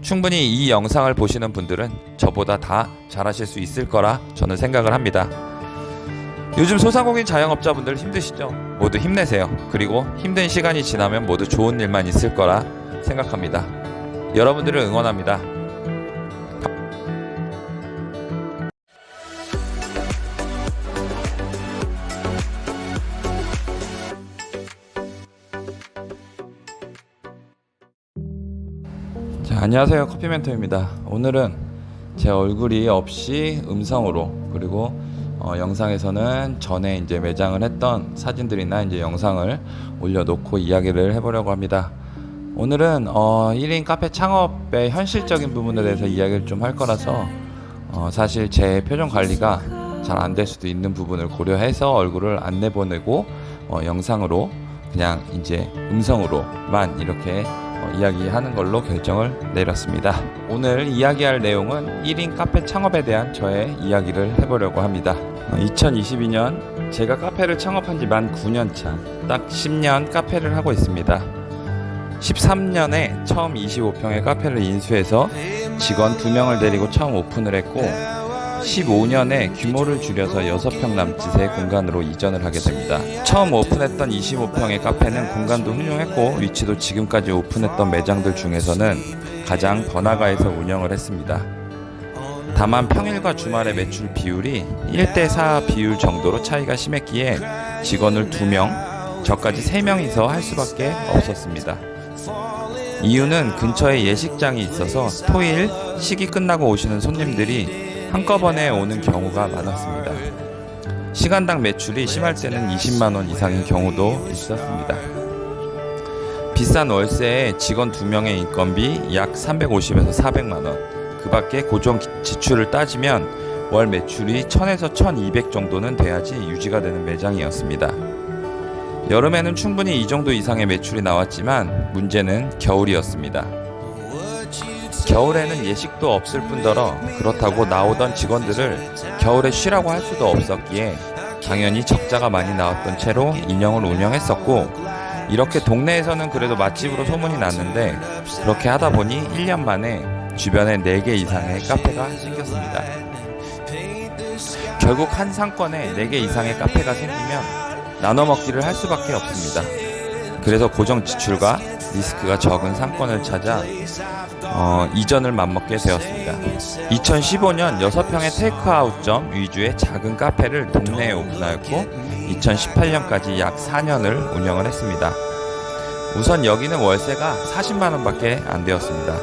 충분히 이 영상을 보시는 분들은 저보다 다 잘하실 수 있을 거라 저는 생각을 합니다. 요즘 소상공인 자영업자분들 힘드시죠? 모두 힘내세요. 그리고 힘든 시간이 지나면 모두 좋은 일만 있을 거라 생각합니다. 여러분들을 응원합니다. 자, 안녕하세요. 커피멘토입니다. 오늘은 제 얼굴이 없이 음성으로, 그리고 영상에서는 전에 이제 매장을 했던 사진들이나 이제 영상을 올려놓고 이야기를 해보려고 합니다. 오늘은 1인 카페 창업의 현실적인 부분에 대해서 이야기를 좀 할 거라서 사실 제 표정 관리가 잘 안 될 수도 있는 부분을 고려해서 얼굴을 안 내보내고 영상으로 그냥 이제 음성으로만 이렇게 이야기하는 걸로 결정을 내렸습니다. 오늘 이야기할 내용은 1인 카페 창업에 대한 저의 이야기를 해보려고 합니다. 2022년 제가 카페를 창업한 지 만 9년 차, 딱 10년 카페를 하고 있습니다. 13년에 처음 25평의 카페를 인수해서 직원 2명을 데리고 처음 오픈을 했고, 15년에 규모를 줄여서 6평 남짓의 공간으로 이전을 하게 됩니다. 처음 오픈했던 25평의 카페는 공간도 훌륭했고 위치도 지금까지 오픈했던 매장들 중에서는 가장 번화가에서 운영을 했습니다. 다만 평일과 주말의 매출 비율이 1대4 비율 정도로 차이가 심했기에 직원을 2명, 저까지 3명이서 할 수밖에 없었습니다. 이유는 근처에 예식장이 있어서 토일 식이 끝나고 오시는 손님들이 한꺼번에 오는 경우가 많았습니다. 시간당 매출이 심할 때는 20만원 이상인 경우도 있었습니다. 비싼 월세에 직원 2명의 인건비 약 350에서 400만원, 그 밖에 고정 지출을 따지면 월 매출이 1000에서 1200 정도는 돼야지 유지가 되는 매장이었습니다. 여름에는 충분히 이 정도 이상의 매출이 나왔지만 문제는 겨울이었습니다. 겨울에는 예식도 없을 뿐더러 그렇다고 나오던 직원들을 겨울에 쉬라고 할 수도 없었기에 당연히 적자가 많이 나왔던 채로 인형을 운영했었고, 이렇게 동네에서는 그래도 맛집으로 소문이 났는데 그렇게 하다 보니 1년 만에 주변에 4개 이상의 카페가 생겼습니다. 결국 한 상권에 4개 이상의 카페가 생기면 나눠 먹기를 할 수밖에 없습니다. 그래서 고정 지출과 리스크가 적은 상권을 찾아 이전을 맘먹게 되었습니다. 2015년 6평의 테이크아웃점 위주의 작은 카페를 동네에 오픈하였고 2018년까지 약 4년을 운영을 했습니다. 우선 여기는 월세가 40만원 밖에 안 되었습니다.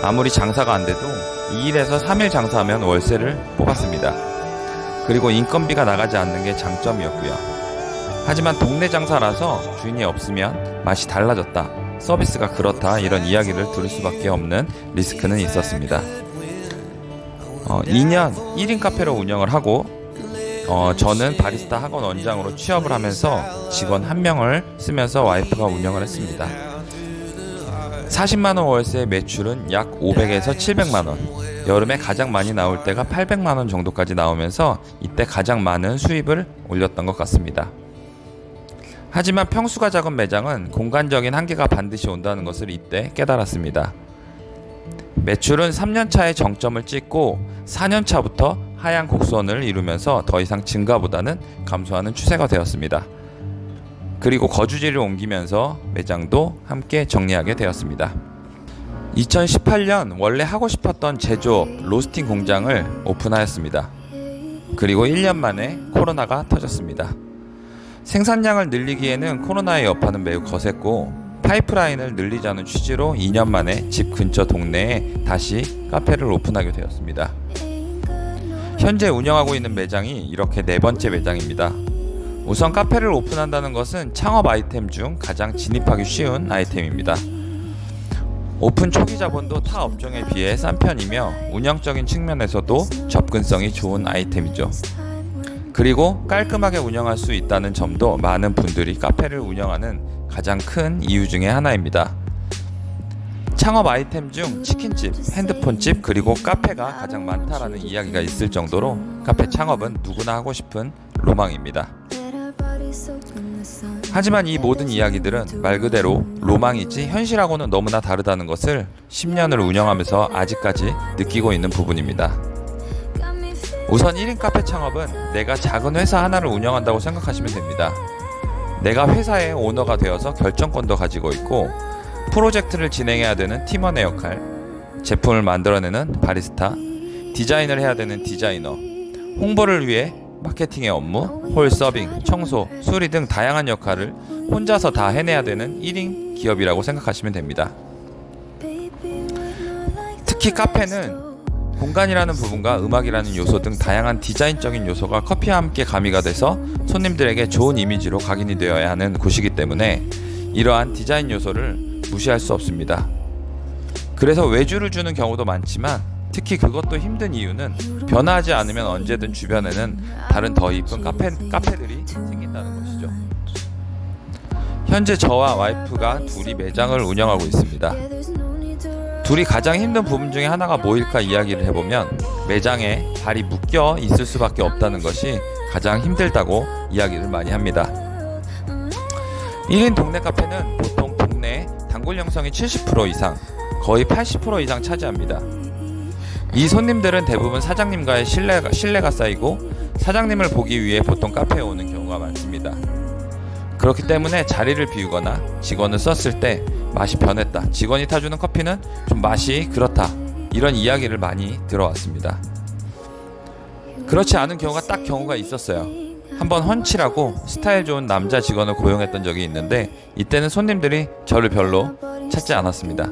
아무리 장사가 안 돼도 2일에서 3일 장사하면 월세를 뽑았습니다. 그리고 인건비가 나가지 않는 게 장점이었고요. 하지만 동네 장사라서 주인이 없으면 맛이 달라졌다, 서비스가 그렇다, 이런 이야기를 들을 수밖에 없는 리스크는 있었습니다. 2년 1인 카페로 운영을 하고 저는 바리스타 학원 원장으로 취업을 하면서 직원 1명을 쓰면서 와이프가 운영을 했습니다. 40만원 월세의 매출은 약 500에서 700만원, 여름에 가장 많이 나올 때가 800만원 정도까지 나오면서 이때 가장 많은 수입을 올렸던 것 같습니다. 하지만 평수가 작은 매장은 공간적인 한계가 반드시 온다는 것을 이때 깨달았습니다. 매출은 3년차에 정점을 찍고 4년차부터 하향 곡선을 이루면서 더 이상 증가보다는 감소하는 추세가 되었습니다. 그리고 거주지를 옮기면서 매장도 함께 정리하게 되었습니다. 2018년 원래 하고 싶었던 제조업 로스팅 공장을 오픈하였습니다. 그리고 1년 만에 코로나가 터졌습니다. 생산량을 늘리기에는 코로나의 여파는 매우 거셌고, 파이프라인을 늘리자는 취지로 2년 만에 집 근처 동네에 다시 카페를 오픈하게 되었습니다. 현재 운영하고 있는 매장이 이렇게 4번째 매장입니다. 우선 카페를 오픈한다는 것은 창업 아이템 중 가장 진입하기 쉬운 아이템입니다. 오픈 초기 자본도 타 업종에 비해 싼 편이며 운영적인 측면에서도 접근성이 좋은 아이템이죠. 그리고 깔끔하게 운영할 수 있다는 점도 많은 분들이 카페를 운영하는 가장 큰 이유 중에 하나입니다. 창업 아이템 중 치킨집, 핸드폰집, 그리고 카페가 가장 많다라는 이야기가 있을 정도로 카페 창업은 누구나 하고 싶은 로망입니다. 하지만 이 모든 이야기들은 말 그대로 로망이지 현실하고는 너무나 다르다는 것을 10년을 운영하면서 아직까지 느끼고 있는 부분입니다. 우선 1인 카페 창업은 내가 작은 회사 하나를 운영한다고 생각하시면 됩니다. 내가 회사의 오너가 되어서 결정권도 가지고 있고 프로젝트를 진행해야 되는 팀원의 역할, 제품을 만들어내는 바리스타, 디자인을 해야 되는 디자이너, 홍보를 위해 마케팅의 업무, 홀 서빙, 청소, 수리 등 다양한 역할을 혼자서 다 해내야 되는 1인 기업이라고 생각하시면 됩니다. 특히 카페는 공간이라는 부분과 음악이라는 요소 등 다양한 디자인적인 요소가 커피와 함께 가미가 돼서 손님들에게 좋은 이미지로 각인이 되어야 하는 곳이기 때문에 이러한 디자인 요소를 무시할 수 없습니다. 그래서 외주를 주는 경우도 많지만 특히 그것도 힘든 이유는 변화하지 않으면 언제든 주변에는 다른 더 이쁜 카페들이 생긴다는 것이죠. 현재 저와 와이프가 둘이 매장을 운영하고 있습니다. 둘이 가장 힘든 부분 중에 하나가 뭐일까 이야기를 해보면 매장에 발이 묶여 있을 수밖에 없다는 것이 가장 힘들다고 이야기를 많이 합니다. 1인 동네 카페는 보통 동네 단골 형성이 70% 이상, 거의 80% 이상 차지합니다. 이 손님들은 대부분 사장님과의 신뢰가 쌓이고 사장님을 보기 위해 보통 카페에 오는 경우가 많습니다. 그렇기 때문에 자리를 비우거나 직원을 썼을 때 맛이 변했다, 직원이 타주는 커피는 좀 맛이 그렇다, 이런 이야기를 많이 들어왔습니다. 그렇지 않은 경우가 있었어요. 한번 헌치라고 스타일 좋은 남자 직원을 고용했던 적이 있는데 이때는 손님들이 저를 별로 찾지 않았습니다.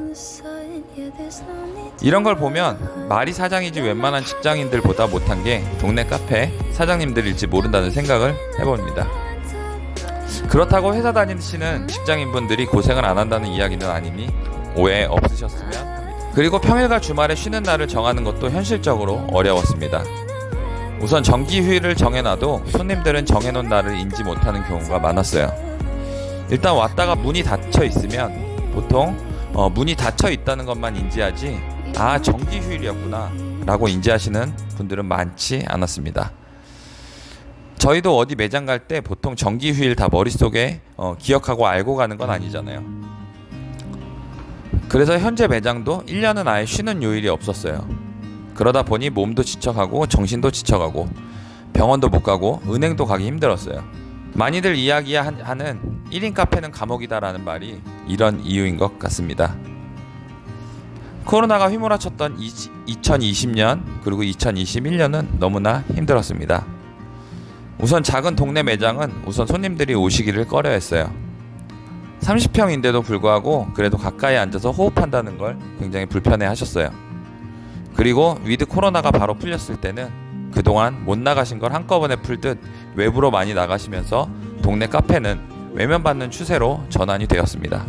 이런 걸 보면 말이 사장이지 웬만한 직장인들보다 못한 게 동네 카페 사장님들일지 모른다는 생각을 해봅니다. 그렇다고 회사 다니시는 직장인분들이 고생을 안 한다는 이야기는 아니니 오해 없으셨으면 합니다. 그리고 평일과 주말에 쉬는 날을 정하는 것도 현실적으로 어려웠습니다. 우선 정기 휴일을 정해놔도 손님들은 정해놓은 날을 인지 못하는 경우가 많았어요. 일단 왔다가 문이 닫혀 있으면 보통 문이 닫혀 있다는 것만 인지하지 정기 휴일이었구나 라고 인지하시는 분들은 많지 않았습니다. 저희도 어디 매장 갈 때 보통 정기 휴일 다 머릿속에 기억하고 알고 가는 건 아니잖아요. 그래서 현재 매장도 1년은 아예 쉬는 요일이 없었어요. 그러다 보니 몸도 지쳐가고 정신도 지쳐가고 병원도 못 가고 은행도 가기 힘들었어요. 많이들 이야기하는 1인 카페는 감옥이다라는 말이 이런 이유인 것 같습니다. 코로나가 휘몰아쳤던 2020년 그리고 2021년은 너무나 힘들었습니다. 우선 작은 동네 매장은 우선 손님들이 오시기를 꺼려했어요. 30평인데도 불구하고 그래도 가까이 앉아서 호흡한다는 걸 굉장히 불편해 하셨어요. 그리고 위드 코로나가 바로 풀렸을 때는 그동안 못 나가신 걸 한꺼번에 풀듯 외부로 많이 나가시면서 동네 카페는 외면받는 추세로 전환이 되었습니다.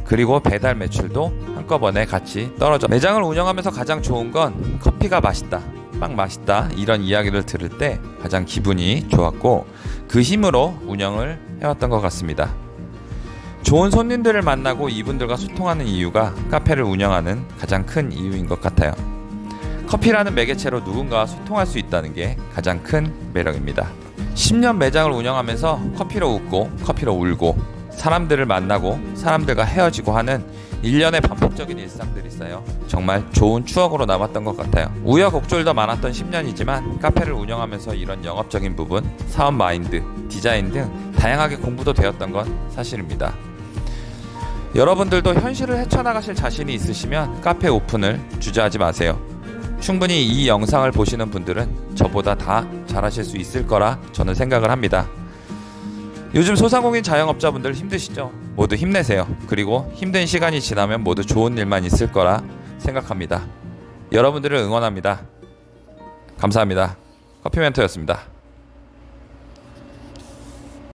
그리고 배달 매출도 한꺼번에 같이 떨어져 매장을 운영하면서 가장 좋은 건 커피가 맛있다, 빵 맛있다 이런 이야기를 들을 때 가장 기분이 좋았고 그 힘으로 운영을 해왔던 것 같습니다. 좋은 손님들을 만나고 이분들과 소통하는 이유가 카페를 운영하는 가장 큰 이유인 것 같아요. 커피라는 매개체로 누군가와 소통할 수 있다는 게 가장 큰 매력입니다. 10년 매장을 운영하면서 커피로 웃고 커피로 울고 사람들을 만나고 사람들과 헤어지고 하는 일련의 반복적인 일상들이 쌓여 정말 좋은 추억으로 남았던 것 같아요. 우여곡절도 많았던 10년이지만 카페를 운영하면서 이런 영업적인 부분, 사업 마인드, 디자인 등 다양하게 공부도 되었던 건 사실입니다. 여러분들도 현실을 헤쳐나가실 자신이 있으시면 카페 오픈을 주저하지 마세요. 충분히 이 영상을 보시는 분들은 저보다 다 잘하실 수 있을 거라 저는 생각을 합니다. 요즘 소상공인 자영업자분들 힘드시죠? 모두 힘내세요. 그리고 힘든 시간이 지나면 모두 좋은 일만 있을 거라 생각합니다. 여러분들을 응원합니다. 감사합니다. 커피 멘토였습니다.